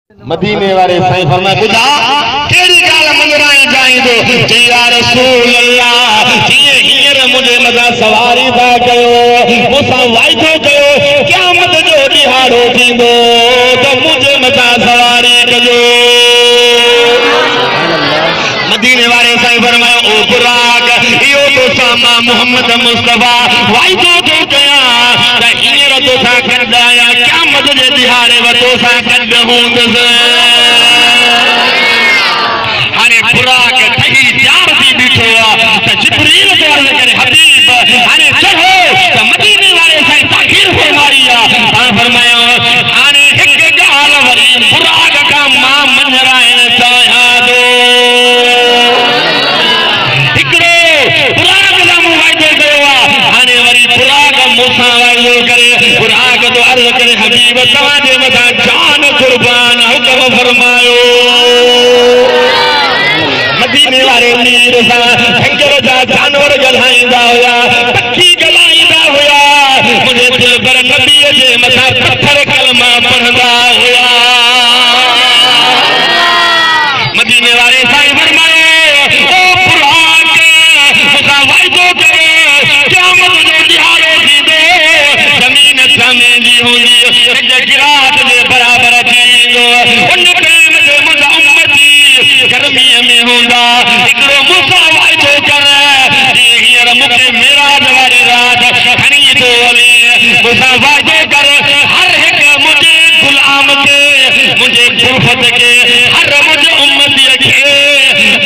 मदीने वाले साईं फरमाए खुदा केड़ी गाल मंगराई जाई दो जी या रसूल अल्लाह जी हींअर मुझे मदा सवारी था कयो मूंसां वाइदो कयो क़यामत जो ॾिहाड़ो थींदो तो मुझे मदा सवारी कजो। मदीने वाले साईं फरमायो ओ बुराक इहो तो सामा मोहम्मद मुस्तफा वाइदो तो कया त हींअर तोसां गॾु आहियां क़यामत जे ॾिहाड़े व तोसां गॾु हूंदुसि। हाणे बुराक ठही तयार थी बीठो आहे त जिब्रील तो अर्ज़ करे हबीब हाणे चढ़ो त मदीने वाले साईं ताख़ीर फरमाई आहे। पाण फरमायो हाणे हिकु ॻाल्हि वरी बुराक खां मां मंझराइण चाहियां थो। हबीब तवाजे मथा जान कुर्बान हुक्म फरमायो। मदीने वाले मीर सा खंजर जा जानवर गलाईंदा हुया पखी गलाईंदा हुया मुझे दिल पर नबी जे मथा पत्थर कलमा पढ़ंदा हुया। मदीने वाले साईं फरमाए ओ बुराक मुसा वाइदो करे क़यामत जो ॾिहाड़ो थींदो ज़मीन थमेंदी हूंदी गिरात जे बराबर थींदो उन टाइम ते मुंहिंजा उम्मती गर्मीअ में हूंदा हिकिड़ो मूंसां वाइदो कर हींअर मूंखे मेराज वारी राति खणी थो हले मूंसां वाइदो कर हर हिकु मुंहिंजे गुलाम खे मुंहिंजे गुरबत खे हर मुंहिंजे उम्मतीअ खे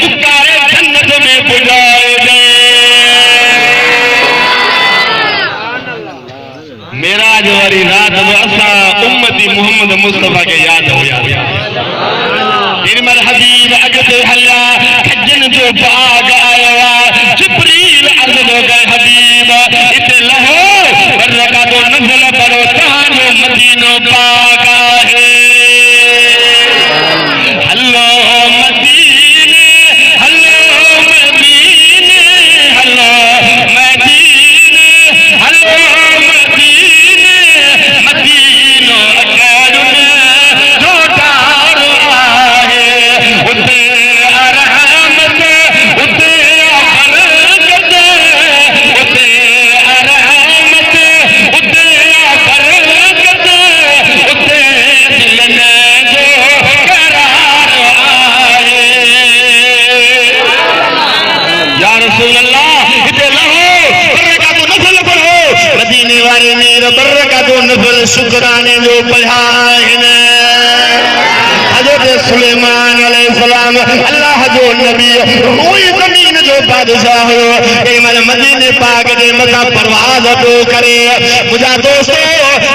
पुकारे जन्नत में पुॼाए ॾे। मेराज वारी रात में असां उम्मती मोहम्मद मुस्तफा के याद हुया। निर्मल हबीब अॻिते हलिया खजन जो बाग आया जिब्रील अर्ज़ थो करे हबीब इते लहो बरकातो नज़ल करो तव्हांजो मदीनो पाक आहे। हलो मदीने हलो मदीने हलो मदीने हलो मदीने मदीनो अकारुन जो डारो आहे उते रहमत उते बरकत उते रहमत उते बरकत उते दिलन जो करार आहे। या रसूल अल्लाह इते लहो बरकत नफल पढ़ो मदीने वाले मीर बरकत नफल शुक्राने जो पढ़ा आहिनि। हज़रत सुलेमान अलैहिस्सलाम अल्लाह जो नबी कोई ज़मीन जो बादशाह हुयो केमल मदीने पाक जे मथा परवाज़ तो करे मुझा दोस्तो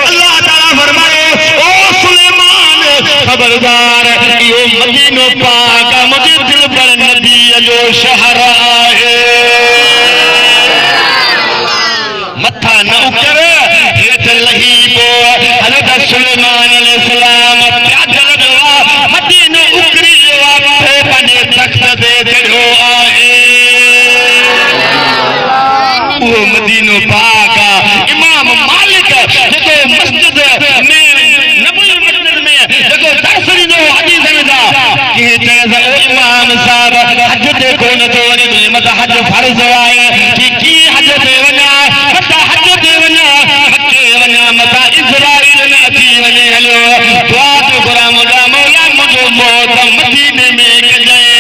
अल्लाह ताला फरमाए ओ सुलेमान खबरदार इहो मदीनो पाक मुझे दिल पर नबी जो शहर आहे। मथा न उकर हेठ लही पो हज़रत सुलेमान अलैहिस्सलाम प्यादल जो मदीनो उकरी जो पंहिंजे तख्त ते चढ़ियो आहे। उहो मदीनो पाक इमाम मालिक जेको मस्जिद में नबवी मस्जिद में जेको दर्स ॾींदो हदीस में था कि चए ओ इमाम साहब हज ते कोन थो वञे मत हज फर्ज़ आहे कि कीअं हज ते वञा मता हज ते वञा मके वञा मता इज़राइल न अची वञे हलियो दुआ तो घुरां मुंहिंजा मौला मुंहिंजो मौत मदीने में कजाए।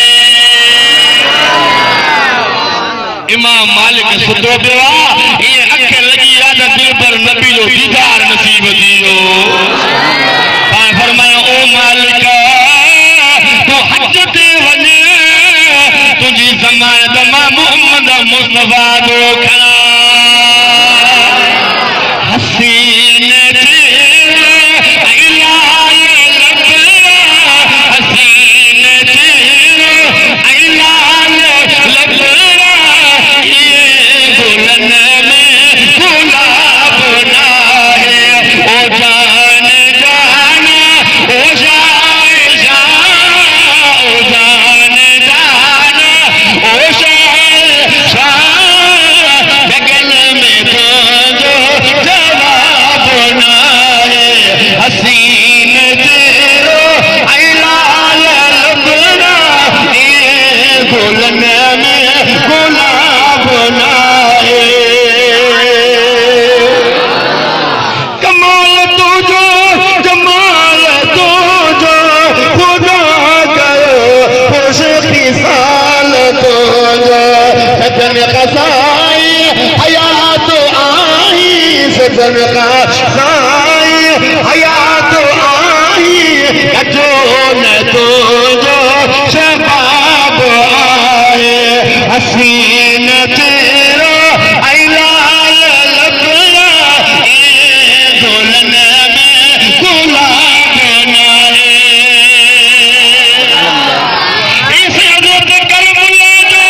इमाम मालिक सुतो पियो आहे ईअं अख लॻी आहे त दिल पर नबी जो दीदार नसीब थी वियो। पाण फरमायो ओ मालिक तूं हज ते वञ तुंहिंजी ज़मानत मां मोहम्मद मुस्तफा थो खणां हसीन तनखा साई हयात आई जो न तो जो शबाब आए हसीन तेरो आई लाल लबला दुल्हन में गुलाब नाए इस हजरत करबला जो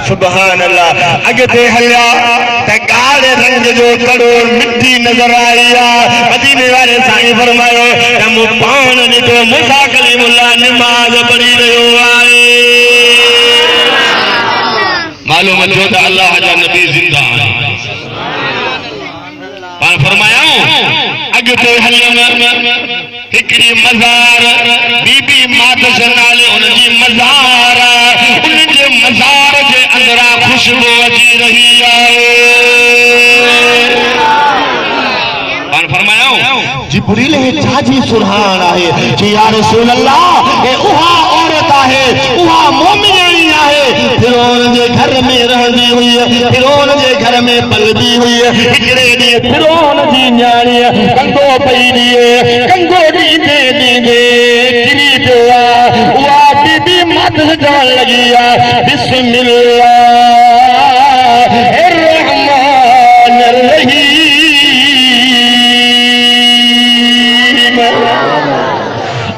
सुभान अल्लाह अगते हलिया त काले रंग जो करोड़ मिट्टी नजर आई मदीने वाले साईं फरमायो त मु पान ॾिठो मूसा कलीमुल्लाह नमाज पढ़ी रहियो आहे मालूम थियो त अल्लाह जा नबी जिंदा पाण फरमायो अगते हलियम हिकड़ी मज़ार बीबी मातश नाले उनजी मज़ार उनजे मज़ार जे अंदरा खुशबू अची रही आहे पाण फरमायो जिब्रील हे छाजी सुरहान आहे कि या रसूल अल्लाह ए उहा औरत आहे उहा मोमिनी आहे फिरौन जे घर में रहंदी हुई फिरौन जे घर में पलदी हुई हिकड़े ॾींहुं फिरौन जी न्याणी कंगो पई ॾिए कंगो ॾींदे ॾींदे किरी पियो आहे उहा बीबी मातश चवण लॻी आहे बिस्मिल्लाहिर रहमानिर रहीम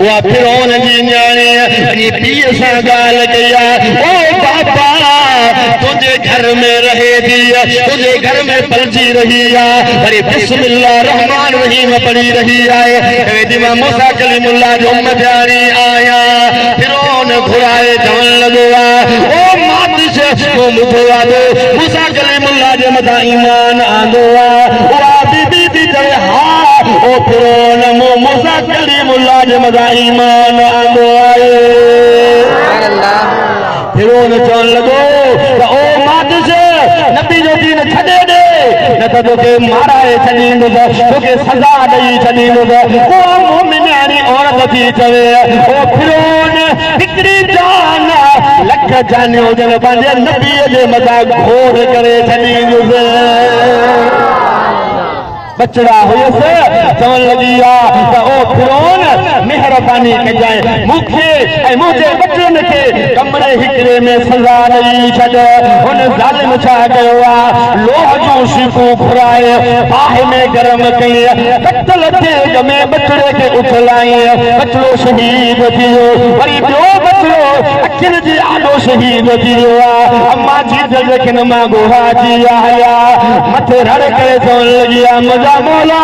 उहा फिरौन जी न्याणी पंहिंजे पीउ सां ॻाल्हि कई आहे ओ बाबा तुझे घर में रहे थी तुझे घर में पलजी रही है अरे बिस्मिल्लाह रहमान रहीम पढ़ी रही है वेदी में मूसा कलीमुल्लाह जो उम्मतानी आया फिरौन घुराए चवण लॻो ओ मातिश को मुठो आदो मूसा कलीमुल्लाह जे मथां ईमान आंदो उहा बीबी थी चवे हा ओ फिरौन मूसा कलीमुल्लाह जे मथां ईमान आंदो आहे फिरौन चवण लॻो त ओ मातिश नबी जो दीन छॾे ॾे न त तोखे माराए छॾींदुसि तोखे सज़ा ॾेई छॾींदुसि उहा मोमिनानी औरत थी चवे ओ फिरौन हिकिड़ी जान लख जानियूं हुजनि पंहिंजे नबीअ जे मथां घोर करे छॾींदुसि बचड़ा हुयसि चवण लॻी आहे त ओ फिरौन मेहरबानी कजांइ मूंखे ऐं मुंहिंजे बचड़नि खे कमरे हिकिड़े में सज़ा ॾेई छॾ हुन ज़ालिम छा कयो आहे लोह जूं शीखूं घुराए बाहि में गरम कई कटल तेग में बचड़े खे उछलाई बचड़ो शहीद थी वियो वरी ॿियो बचड़ो अखियुनि जे आॾो शहीद थी वियो आहे अम्मा जी जखिन मां गोहा जी आया मथे रड़ करे चवण लॻी आहे मौला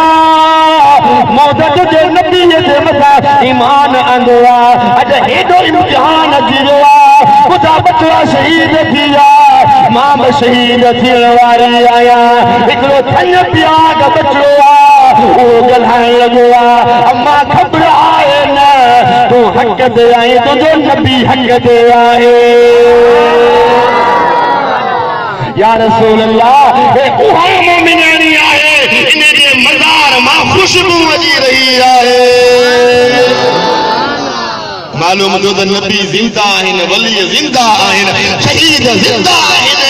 मौत तुझे नबीअ जे मथां ईमान आंदो आहे अॼु हेॾो इम्तिहान अची वियो आहे ख़ुदा बचड़ा शहीद थी विया मां बि शहीद थियण वारी आहियां हिकिड़ो थन प्याग बचड़ो आहे उहो ॻाल्हाइण लॻो आहे अम्मा ख़बर आहे न तूं हक़ ते आहीं तुंहिंजो नबी हक़ ते आहे या रसूल अल्लाह हे उहा मोमिनानी आहे इन जे मज़ार मां खुशबू अची रही आहे मालूम जो त नबी ज़िंदा आहिनि वली ज़िंदा आहिनि शहीद ज़िंदा आहिनि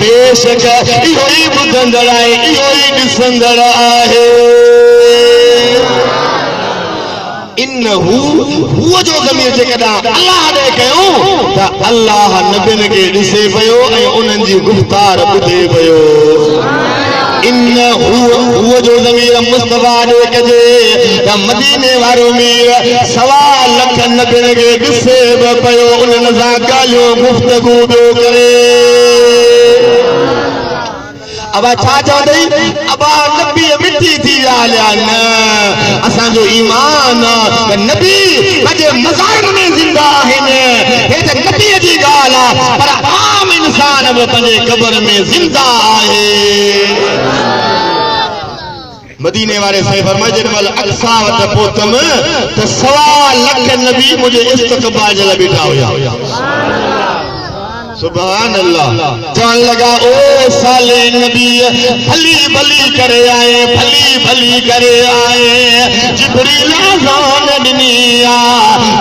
बेशक इहो ई ॿुधंदड़ आहे इहो ई ॾिसंदड़ आहे इन्नहु हुओ जो ज़मीर जेकॾहिं अल्लाह ॾे कयूं त अल्लाह नबियुनि खे ॾिसे पियो ऐं उन्हनि जी गुफ़्तार ॿुधे पियो इन्नहु हुओ जो ज़मीर मुस्तफ़ा ॾे कजे त मदीने वारो मीर 1.25 लख नबियुनि खे ॾिसे बि पियो उन्हनि सां ॻाल्हियूं गुफ़्तगू पियो करे अबा छा चवंदई अबा नबी मिठी थी आलिया न असांजो ईमान नबी अॼु मज़ार में ज़िंदा आहिनि हे त नबी जी ॻाल्हि आहे पर आम इंसान बि पंहिंजे क़ब्र में ज़िंदा आहे मदीने वारे साईं फरमाए जेॾीमहिल अक्सा वटि पहुतम त 1.25 लख नबी मुंहिंजे इस्तक़बाल जे लाइ बीठा हुया सुभान अल्लाह चवण लगा ओ साले नबी भली भली करे आए भली भली करे आए जिब्रील आज़ान ॾिनी आ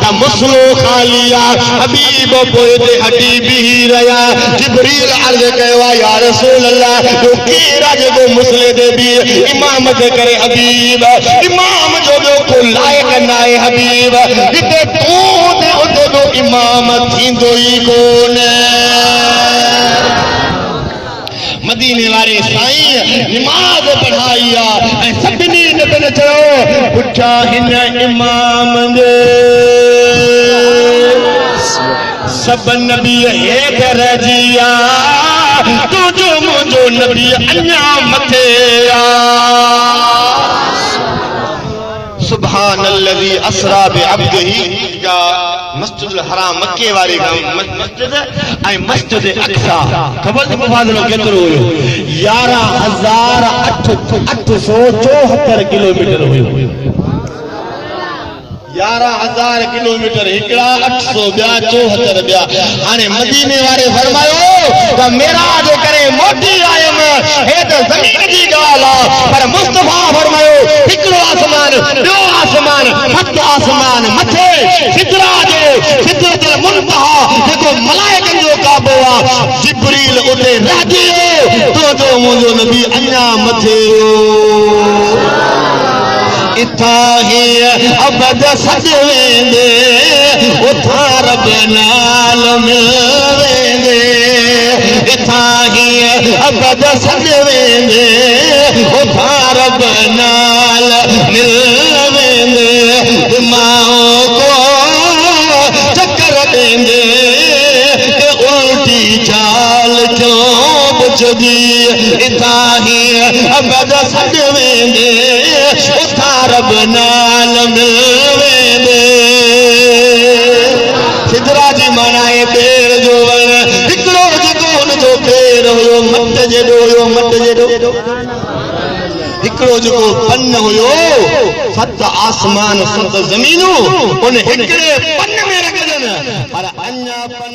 त मुसलो खाली आ हबीब पोइ ते हटी बीही रहिया जिब्रील अर्ज़ कयो या रसूल अल्लाह जो केर जेको मुसले ते बि इमामत करे हबीब इमाम जो ॿियो को लाइक़ न आहे हबीब हिते तूं ते उते ॿियो इमाम थींदो ई कोन मदीने वारे साईं नमाज पढ़ाई आहे सभिनी ने चयो पुछा हिन इमाम दे सब नबी एक रजिया तुझो मुझो नबी अन्या मथे आ सुभान अल्लज़ी असरा बिअब्दिही या मस्जिद हराम मक्के वाली मस्जिद ऐं मस्जिद अक्सा ख़बर त मुफ़ाज़लो केतिरो हुयो 11,874 किलोमीटर हुयो 11,000 किलोमीटर हिकिड़ा 800 ॿिया 74 ॿिया हाणे मदीने वारे फरमायो त मेरा जो करे मोटी आयुमि हे त ज़मीन जी ॻाल्हि आहे पर मुस्तफ़ा फरमायो हिकिड़ो आसमान ॿियो आसमान 7 आसमान मथे सिदरा जो सिदरतुल मुंतहा जेको मलाइकनि जो काबो आहे जिब्रील उते रहिजी वियो तो मुंहिंजो नबी अञा मथे इथा ही अबद सज वेंदे उथा रब नाल मिल वेंदे इथा ही अबद सज वेंदे उथा रब नाल मिल वेंदे माओ को चक्कर देंदे उल्टी चाल क्यों बुझदी इथा ही अबद सज वेंदे उथा रब नाल मिल वेंदे सिदरा जी माना है पेड़ जो वण हिकिड़ो जेको हुन जो पेड़ हुयो मट जेॾो हुयो मट जेॾो हिकिड़ो जेको पन हुयो 7 आसमान 7 ज़मीनूं उन हिकिड़े पन में रखजनि पर अञा पन